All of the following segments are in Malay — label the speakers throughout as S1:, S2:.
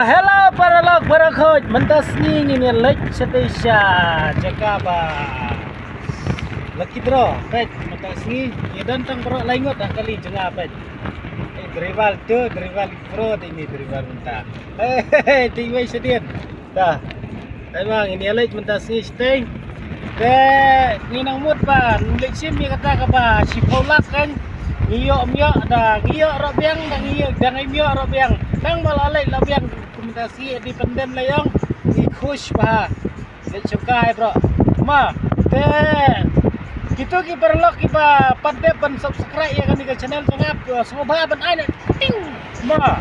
S1: Hello para log para coach mentas ni lek setisha cakap laki draw pet mentas ni ya dantang pro laingot kali jengah pet drival tu drival pro ini drival mentah tinggal sedih dah memang ini lek mentas ni stay ke ni nang mut pa lek sim ni kata ka si polak kan ngiyok dah ngiyok robiang dah ngiyok jangan ngiyok robiang nang malalay labiang komunikasi independen layang ikhush bah lek cukai bro ma te gitu ki perlu kita pada pen subscribe ya kan di channel tengah soba ben ai ting ma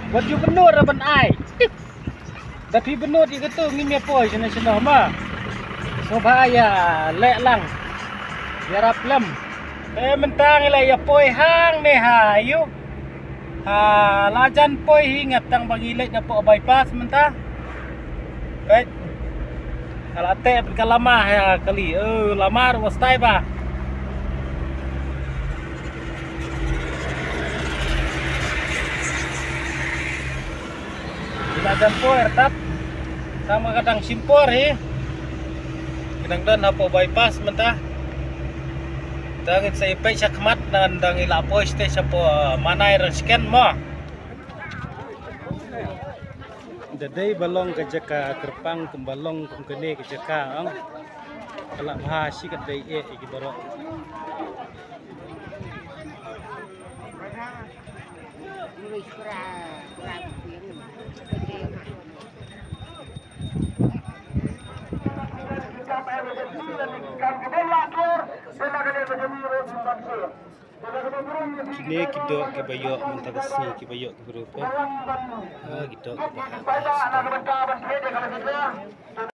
S1: baju benur ben ai tapi benur di gitu ngin apa channel ma soba ya lek lang biar aplem mentang la ya poi hang ne hayu lajan poi hingat tang bangilek na po bypass mentah baik kalau ate berkalama ya kali lamar wastai ba lajan poi tetap sama kadang simpor kadang dan apa bypass mentah dangit sa ipay siya kamat na dangil apoy stay siya po manay scan mo daday balong kajaka kerpang kumbalong kumkene kajaka ang kalak bahasi kaday ikibaro kini kita kebayok mentagasi kebayok keberupa kita